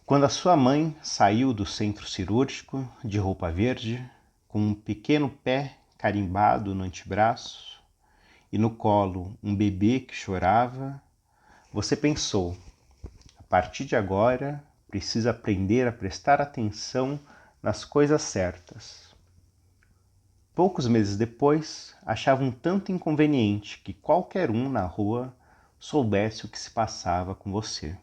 Quando a sua mãe saiu do centro cirúrgico de roupa verde, com um pequeno pé carimbado no antebraço e no colo um bebê que chorava, você pensou: a partir de agora precisa aprender a prestar atenção nas coisas certas. Poucos meses depois, achava um tanto inconveniente que qualquer um na rua soubesse o que se passava com você.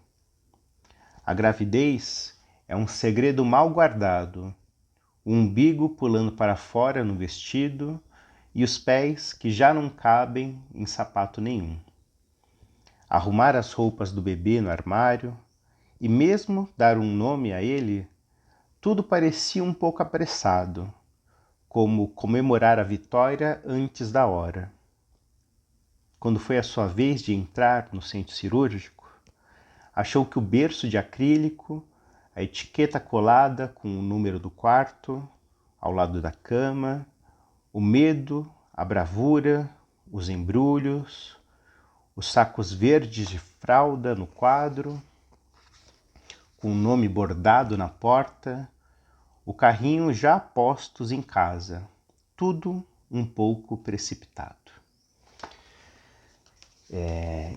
A gravidez é um segredo mal guardado, o umbigo pulando para fora no vestido e os pés que já não cabem em sapato nenhum. Arrumar as roupas do bebê no armário e mesmo dar um nome a ele, tudo parecia um pouco apressado, como comemorar a vitória antes da hora. Quando foi a sua vez de entrar no centro cirúrgico, achou que o berço de acrílico, a etiqueta colada com o número do quarto, ao lado da cama, o medo, a bravura, os embrulhos, os sacos verdes de fralda no quadro, com o nome bordado na porta, o carrinho já postos em casa, tudo um pouco precipitado.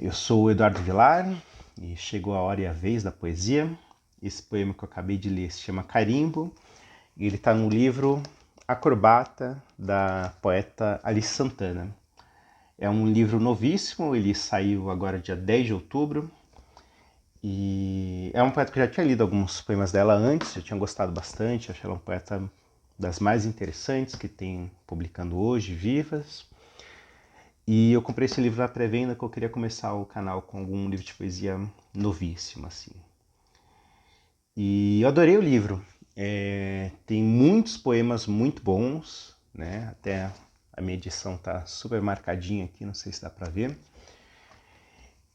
Eu sou o Eduardo Vilar e chegou a hora e a vez da poesia. Esse poema que eu acabei de ler se chama Carimbo e ele está no livro Acrobata, da poeta Alice Santana. É um livro novíssimo, ele saiu agora dia 10 de outubro e é uma poeta que eu já tinha lido alguns poemas dela antes, eu tinha gostado bastante, achei ela uma poeta das mais interessantes que tem publicando hoje, vivas. E eu comprei esse livro na pré-venda que eu queria começar o canal com algum livro de poesia novíssimo, assim. E eu adorei o livro. Tem muitos poemas muito bons, né? Até a minha edição tá super marcadinha aqui, não sei se dá pra ver.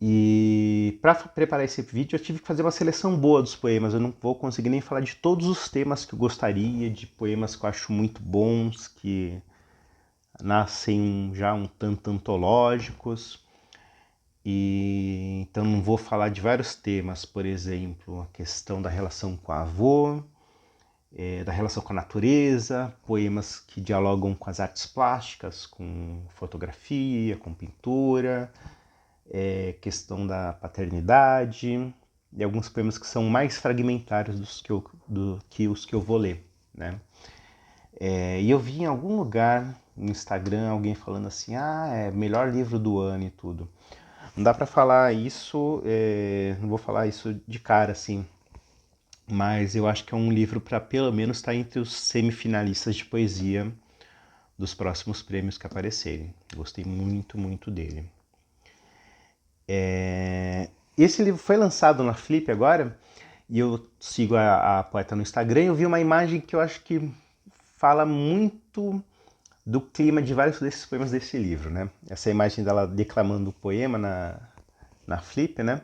E para preparar esse vídeo eu tive que fazer uma seleção boa dos poemas. Eu não vou conseguir nem falar de todos os temas que eu gostaria, de poemas que eu acho muito bons, que nascem já um tanto antológicos. E então não vou falar de vários temas, por exemplo, a questão da relação com a avó, da relação com a natureza, poemas que dialogam com as artes plásticas, com fotografia, com pintura, questão da paternidade, e alguns poemas que são mais fragmentários do que os que eu vou ler, né? E eu vi em algum lugar no Instagram alguém falando assim, é melhor livro do ano e tudo. Não dá para falar isso, não vou falar isso de cara assim, mas eu acho que é um livro para pelo menos estar entre os semifinalistas de poesia dos próximos prêmios que aparecerem. Gostei muito, muito dele. Esse livro foi lançado na Flip agora, e eu sigo a poeta no Instagram e eu vi uma imagem que eu acho que fala muito do clima de vários desses poemas desse livro, né? Essa imagem dela declamando o poema na Flip, né?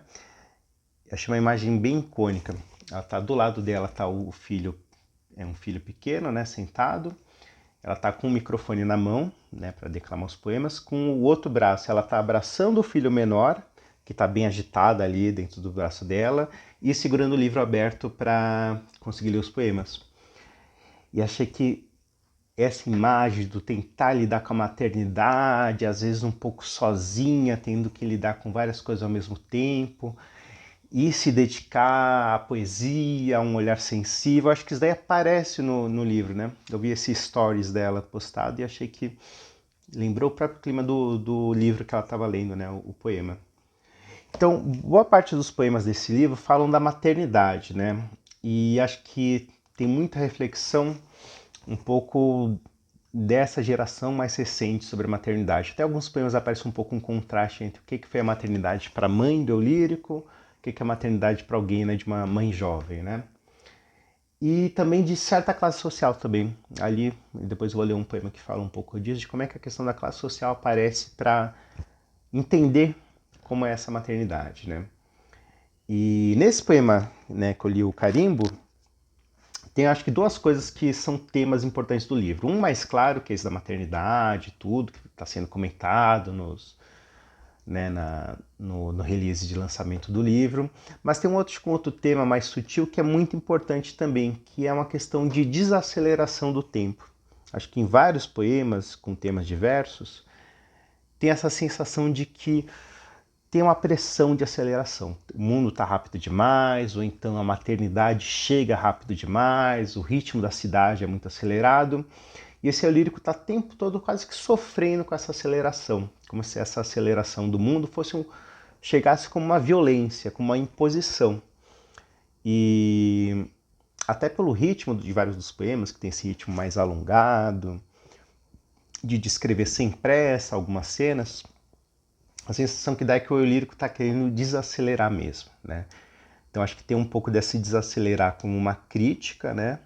Eu achei uma imagem bem icônica. Ela tá do lado dela, tá o filho, um filho pequeno, né, sentado. Ela tá com o microfone na mão, né, para declamar os poemas. Com o outro braço, ela tá abraçando o filho menor, que tá bem agitada ali dentro do braço dela, e segurando o livro aberto para conseguir ler os poemas. E achei que essa imagem do tentar lidar com a maternidade, às vezes um pouco sozinha, tendo que lidar com várias coisas ao mesmo tempo, e se dedicar à poesia, a um olhar sensível, acho que isso daí aparece no livro, né? Eu vi esse stories dela postado e achei que lembrou o próprio clima do livro que ela estava lendo, né? O poema. Então, boa parte dos poemas desse livro falam da maternidade, né? E acho que tem muita reflexão um pouco dessa geração mais recente sobre a maternidade. Até alguns poemas aparecem um pouco um contraste entre o que foi a maternidade para a mãe do eu lírico, o que é a maternidade para alguém, né, de uma mãe jovem, né? E também de certa classe social também. Ali, depois eu vou ler um poema que fala um pouco disso, de como é que a questão da classe social aparece para entender como é essa maternidade, né? E nesse poema, né, que eu li, o Carimbo, tem acho que duas coisas que são temas importantes do livro. Um mais claro, que é esse da maternidade, tudo que está sendo comentado né, no release de lançamento do livro, mas tem um outro tema mais sutil que é muito importante também, que é uma questão de desaceleração do tempo. Acho que em vários poemas com temas diversos tem essa sensação de que tem uma pressão de aceleração. O mundo está rápido demais, ou então a maternidade chega rápido demais, o ritmo da cidade é muito acelerado. E esse eu lírico está o tempo todo quase que sofrendo com essa aceleração, como se essa aceleração do mundo chegasse como uma violência, como uma imposição. E até pelo ritmo de vários dos poemas, que tem esse ritmo mais alongado, de descrever sem pressa algumas cenas, a sensação que dá é que o eu lírico está querendo desacelerar mesmo, né? Então acho que tem um pouco desse desacelerar como uma crítica, né,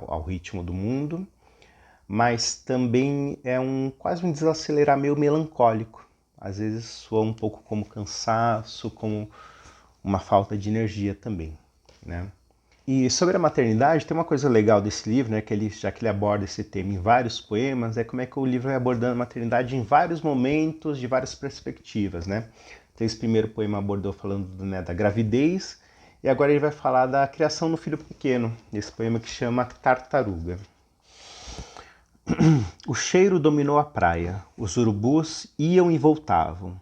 ao ritmo do mundo, mas também é quase um desacelerar meio melancólico. Às vezes soa um pouco como cansaço, como uma falta de energia também, né? E sobre a maternidade, tem uma coisa legal desse livro, né, já que ele aborda esse tema em vários poemas, é como é que o livro vai abordando a maternidade em vários momentos, de várias perspectivas, né? Então esse primeiro poema abordou falando, né, da gravidez, e agora ele vai falar da criação do filho pequeno, esse poema que chama Tartaruga. O cheiro dominou a praia, os urubus iam e voltavam.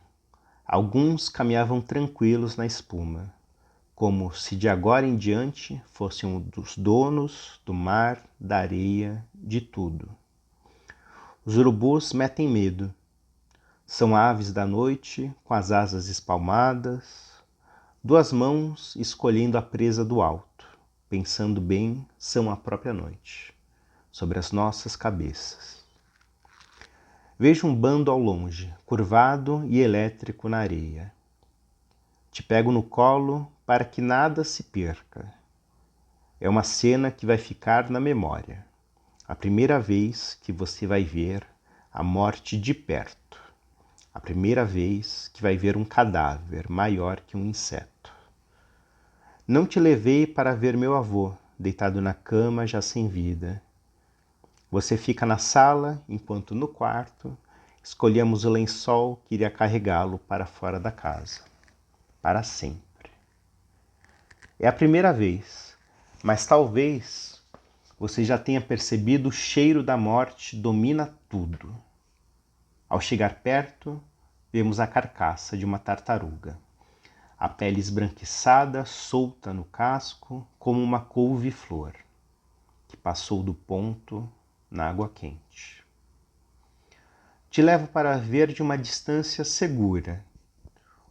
Alguns caminhavam tranquilos na espuma, como se de agora em diante fossem um dos donos do mar, da areia, de tudo. Os urubus metem medo. São aves da noite, com as asas espalmadas, duas mãos escolhendo a presa do alto, pensando bem, são a própria noite, sobre as nossas cabeças. Vejo um bando ao longe, curvado e elétrico na areia. Te pego no colo para que nada se perca. É uma cena que vai ficar na memória. A primeira vez que você vai ver a morte de perto. A primeira vez que vai ver um cadáver maior que um inseto. Não te levei para ver meu avô, deitado na cama já sem vida. Você fica na sala, enquanto no quarto escolhemos o lençol que iria carregá-lo para fora da casa. Para sempre. É a primeira vez, mas talvez você já tenha percebido o cheiro da morte domina tudo. Ao chegar perto, vemos a carcaça de uma tartaruga. A pele esbranquiçada, solta no casco, como uma couve-flor, que passou do ponto na água quente. Te levo para ver de uma distância segura.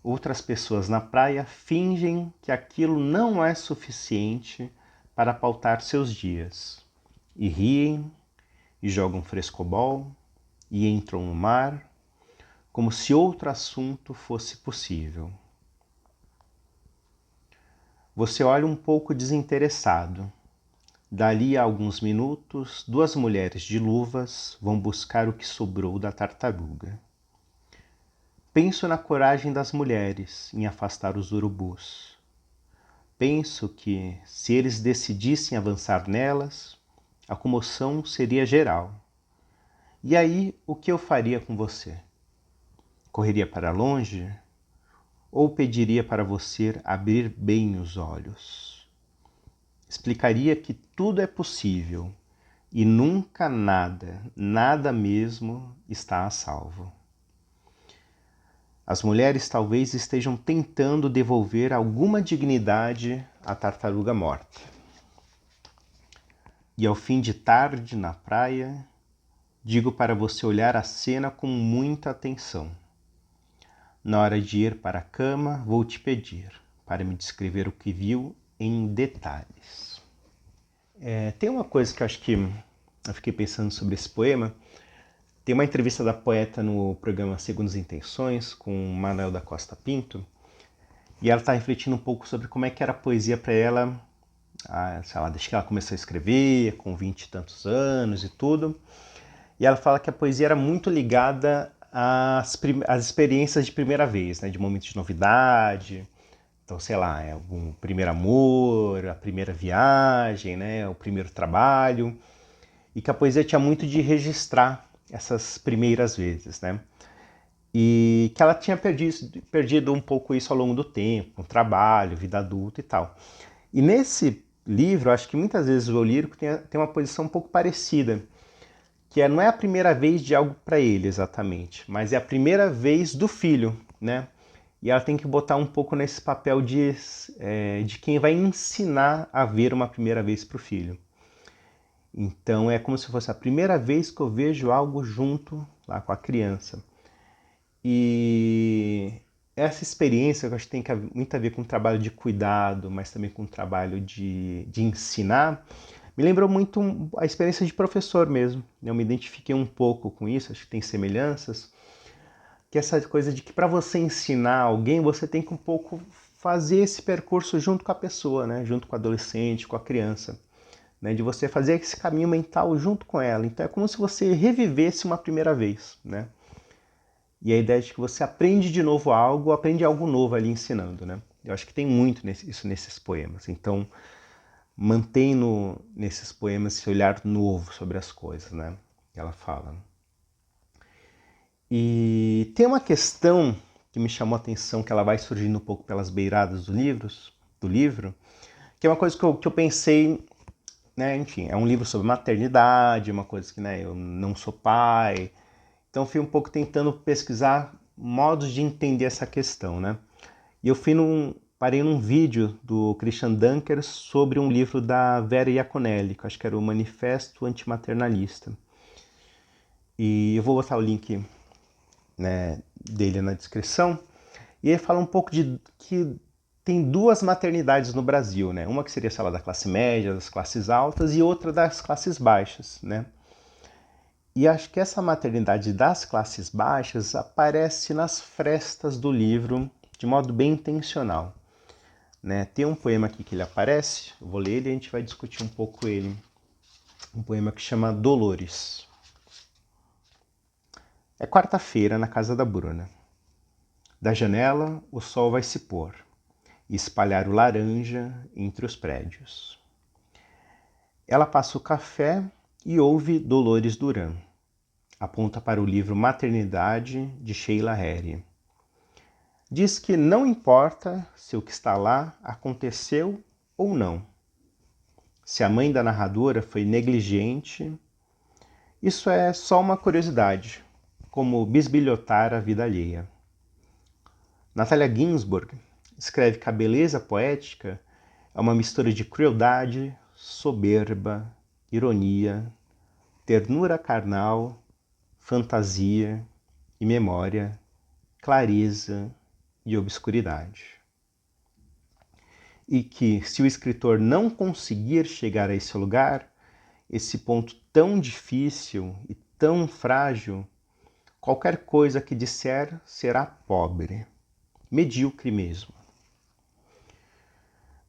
Outras pessoas na praia fingem que aquilo não é suficiente para pautar seus dias. E riem, e jogam frescobol, e entram no mar, como se outro assunto fosse possível. Você olha um pouco desinteressado. Dali a alguns minutos, duas mulheres de luvas vão buscar o que sobrou da tartaruga. Penso na coragem das mulheres em afastar os urubus. Penso que, se eles decidissem avançar nelas, a comoção seria geral. E aí, o que eu faria com você? Correria para longe? Ou pediria para você abrir bem os olhos? Explicaria que tudo é possível e nunca nada, nada mesmo está a salvo. As mulheres talvez estejam tentando devolver alguma dignidade à tartaruga morta. E ao fim de tarde, na praia, digo para você olhar a cena com muita atenção. Na hora de ir para a cama, vou te pedir para me descrever o que viu em detalhes. Tem uma coisa que eu acho que eu fiquei pensando sobre esse poema. Tem uma entrevista da poeta no programa Segundas Intenções, com Manuel da Costa Pinto, e ela está refletindo um pouco sobre como é que era a poesia para ela, sei lá, desde que ela começou a escrever, com 20 e tantos anos e tudo. E ela fala que a poesia era muito ligada às experiências de primeira vez, né, de momentos de novidade. Então, sei lá, o primeiro amor, a primeira viagem, né, o primeiro trabalho. E que a poesia tinha muito de registrar essas primeiras vezes, né? e que ela tinha perdido um pouco isso ao longo do tempo, com trabalho, vida adulta e tal. E nesse livro, acho que muitas vezes o eu lírico tem uma posição um pouco parecida, que não é a primeira vez de algo para ele exatamente, mas é a primeira vez do filho, né? E ela tem que botar um pouco nesse papel de quem vai ensinar a ver uma primeira vez para o filho. Então é como se fosse a primeira vez que eu vejo algo junto lá com a criança. E essa experiência, eu acho que tem muito a ver com o trabalho de cuidado, mas também com o trabalho de ensinar, me lembrou muito a experiência de professor mesmo. Eu me identifiquei um pouco com isso, acho que tem semelhanças, que essa coisa de que para você ensinar alguém, você tem que um pouco fazer esse percurso junto com a pessoa, né? Junto com o adolescente, com a criança. Né? De você fazer esse caminho mental junto com ela. Então é como se você revivesse uma primeira vez, né? E a ideia de que você aprende de novo algo, aprende algo novo ali ensinando, né? Eu acho que tem muito isso nesses poemas. Então, mantém nesses poemas esse olhar novo sobre as coisas, né? Que ela fala. E tem uma questão que me chamou a atenção, que ela vai surgindo um pouco pelas beiradas do livro, que é uma coisa que eu pensei, né? Enfim, é um livro sobre maternidade, uma coisa que, né, eu não sou pai, então fui um pouco tentando pesquisar modos de entender essa questão, né? E eu parei num vídeo do Christian Dunker sobre um livro da Vera Iaconelli, que eu acho que era o Manifesto Antimaternalista. E eu vou botar o link, né, dele na descrição. E ele fala um pouco de que tem duas maternidades no Brasil, né? Uma que seria, sei lá, da classe média, das classes altas, e outra das classes baixas, né? E acho que essa maternidade das classes baixas aparece nas frestas do livro de modo bem intencional. Né? Tem um poema aqui que ele aparece, eu vou ler ele e a gente vai discutir um pouco ele. Um poema que chama Dolores. É quarta-feira na casa da Bruna. Da janela o sol vai se pôr e espalhar o laranja entre os prédios. Ela passa o café e ouve Dolores Duran. Aponta para o livro Maternidade, de Sheila Harry. Diz que não importa se o que está lá aconteceu ou não. Se a mãe da narradora foi negligente, isso é só uma curiosidade, como bisbilhotar a vida alheia. Natalia Ginzburg escreve que a beleza poética é uma mistura de crueldade, soberba, ironia, ternura carnal, fantasia e memória, clareza e obscuridade. E que, se o escritor não conseguir chegar a esse lugar, esse ponto tão difícil e tão frágil, qualquer coisa que disser será pobre, medíocre mesmo.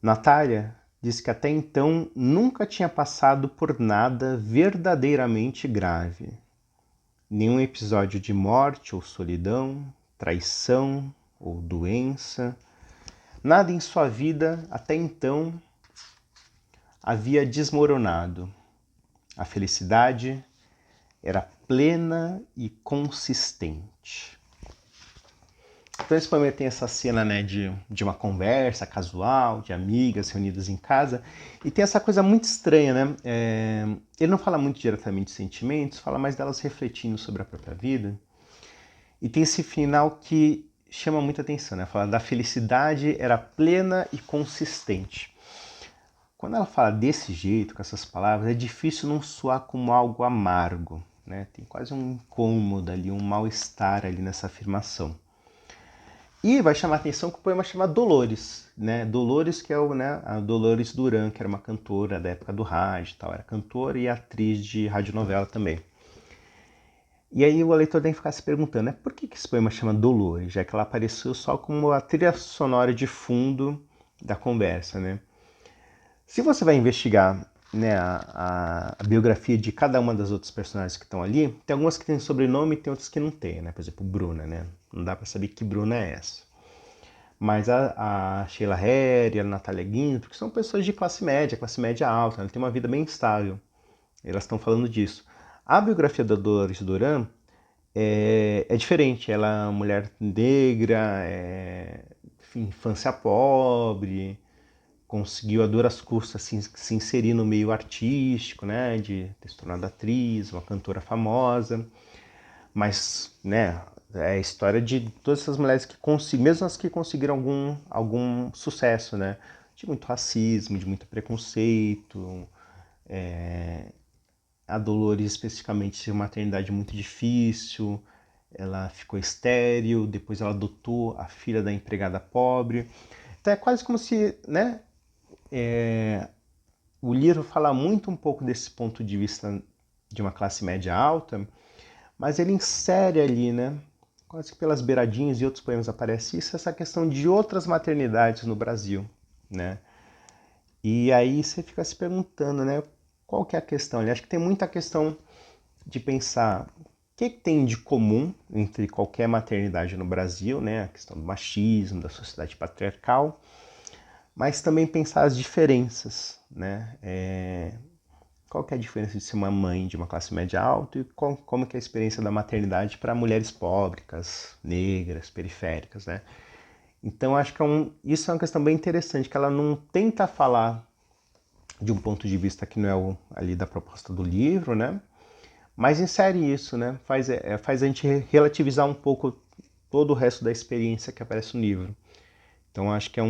Natália diz que até então nunca tinha passado por nada verdadeiramente grave. Nenhum episódio de morte ou solidão, traição ou doença. Nada em sua vida até então havia desmoronado. A felicidade era plena e consistente. Então esse poema tem essa cena, né, de uma conversa casual, de amigas reunidas em casa, e tem essa coisa muito estranha, né? Ele não fala muito diretamente de sentimentos, fala mais delas refletindo sobre a própria vida. E tem esse final que chama muita atenção, né? Fala da felicidade era plena e consistente. Quando ela fala desse jeito, com essas palavras, é difícil não soar como algo amargo, né? Tem quase um incômodo ali, um mal-estar ali nessa afirmação. E vai chamar a atenção que o poema chama Dolores, né? Dolores, que é a Dolores Duran, que era uma cantora da época do rádio e tal. Era cantora e atriz de radionovela também. E aí o leitor tem que ficar se perguntando, né? Por que esse poema chama Dolores? Já que ela apareceu só como a trilha sonora de fundo da conversa, né? Se você vai investigar, né, a biografia de cada uma das outras personagens que estão ali, tem algumas que têm sobrenome e tem outras que não têm, né? Por exemplo, Bruna, né? Não dá para saber que Bruna é essa. Mas a Sheila Harry, a Natalia Ginzburg, que são pessoas de classe média alta, né? Tem uma vida bem estável. Elas estão falando disso. A biografia da Dolores Duran é diferente. Ela é uma mulher negra, enfim, infância pobre, conseguiu a duras custas se inserir no meio artístico, né, de ter se tornado atriz, uma cantora famosa, mas, né, é a história de todas essas mulheres que conseguiram, mesmo as que conseguiram algum sucesso, né, de muito racismo, de muito preconceito, a Dolores especificamente teve uma maternidade muito difícil, ela ficou estéril, depois ela adotou a filha da empregada pobre, então é quase como se, né, o livro fala muito um pouco desse ponto de vista de uma classe média alta, mas ele insere ali, né, quase que pelas beiradinhas e outros poemas aparece isso, essa questão de outras maternidades no Brasil, né? E aí você fica se perguntando, né, qual que é a questão? Eu acho que tem muita questão de pensar o que tem de comum entre qualquer maternidade no Brasil, né, a questão do machismo, da sociedade patriarcal, mas também pensar as diferenças, né? Qual que é a diferença de ser uma mãe de uma classe média alta e como que é a experiência da maternidade para mulheres pobres, negras, periféricas, né? Então acho que isso é uma questão bem interessante, que ela não tenta falar de um ponto de vista que não é ali da proposta do livro, né? Mas insere isso, né? Faz a gente relativizar um pouco todo o resto da experiência que aparece no livro. Então acho que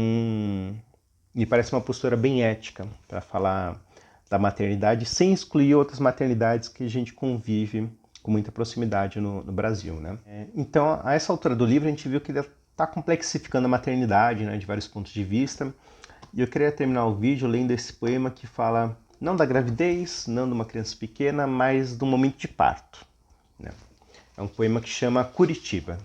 me parece uma postura bem ética para falar da maternidade sem excluir outras maternidades que a gente convive com muita proximidade no Brasil, né? Então, a essa altura do livro, a gente viu que ele está complexificando a maternidade, né, de vários pontos de vista. E eu queria terminar o vídeo lendo esse poema que fala não da gravidez, não de uma criança pequena, mas do momento de parto, né? É um poema que chama Curitiba.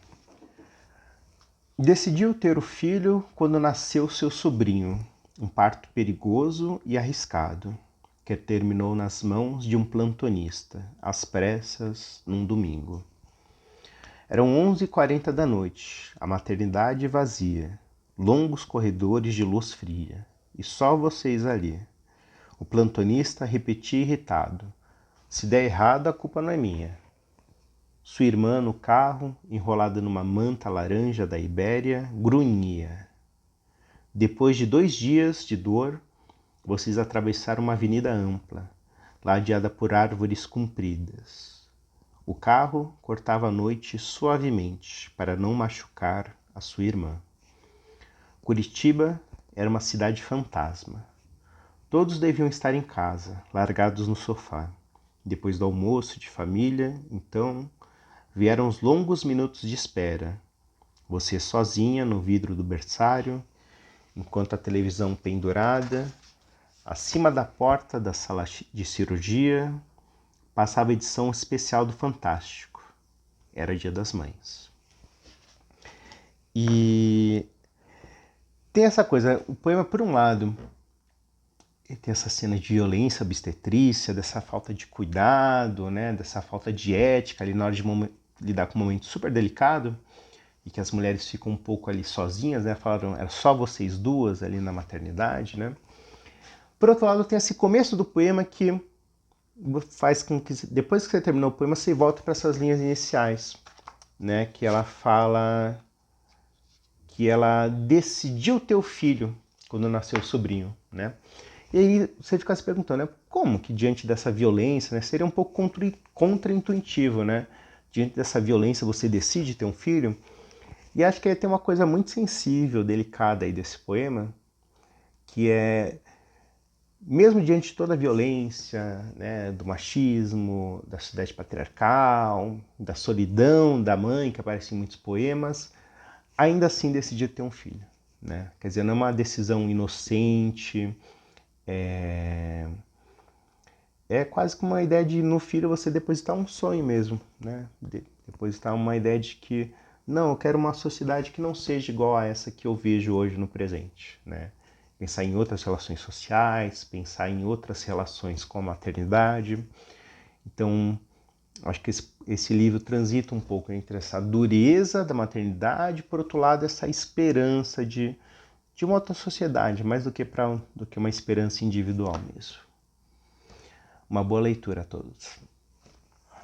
Decidiu ter o filho quando nasceu seu sobrinho, um parto perigoso e arriscado, que terminou nas mãos de um plantonista, às pressas, num domingo. Eram 11h40 da noite, a maternidade vazia, longos corredores de luz fria, e só vocês ali. O plantonista repetia irritado: se der errado, a culpa não é minha. Sua irmã no carro, enrolada numa manta laranja da Ibéria, grunhia. Depois de 2 dias de dor, vocês atravessaram uma avenida ampla, ladeada por árvores compridas. O carro cortava a noite suavemente para não machucar a sua irmã. Curitiba era uma cidade fantasma. Todos deviam estar em casa, largados no sofá. Depois do almoço de família, então, vieram os longos minutos de espera. Você sozinha no vidro do berçário, enquanto a televisão pendurada, acima da porta da sala de cirurgia, passava a edição especial do Fantástico. Era Dia das Mães. E tem essa coisa, o poema, por um lado, tem essa cena de violência obstetrícia, dessa falta de cuidado, né, dessa falta de ética ali na hora de lidar com um momento super delicado, e que as mulheres ficam um pouco ali sozinhas, né, falaram, era só vocês duas ali na maternidade, né. Por outro lado, tem esse começo do poema que faz com que, depois que você terminou o poema, você volta para essas linhas iniciais, né, que ela fala que ela decidiu ter o filho quando nasceu o sobrinho, né? E aí você fica se perguntando, né, como que diante dessa violência, né, seria um pouco contra-intuitivo, né? Diante dessa violência você decide ter um filho? E acho que ele tem uma coisa muito sensível, delicada aí desse poema, que é, mesmo diante de toda a violência, né, do machismo, da sociedade patriarcal, da solidão da mãe, que aparece em muitos poemas, ainda assim decidir ter um filho, né? Quer dizer, não é uma decisão inocente, é quase como uma ideia de no filho você depositar um sonho mesmo, né? Depositar uma ideia de que, não, eu quero uma sociedade que não seja igual a essa que eu vejo hoje no presente, né? Pensar em outras relações sociais, pensar em outras relações com a maternidade. Então, acho que esse livro transita um pouco entre essa dureza da maternidade, por outro lado, essa esperança de uma outra sociedade, mais do que uma esperança individual mesmo. Uma boa leitura a todos.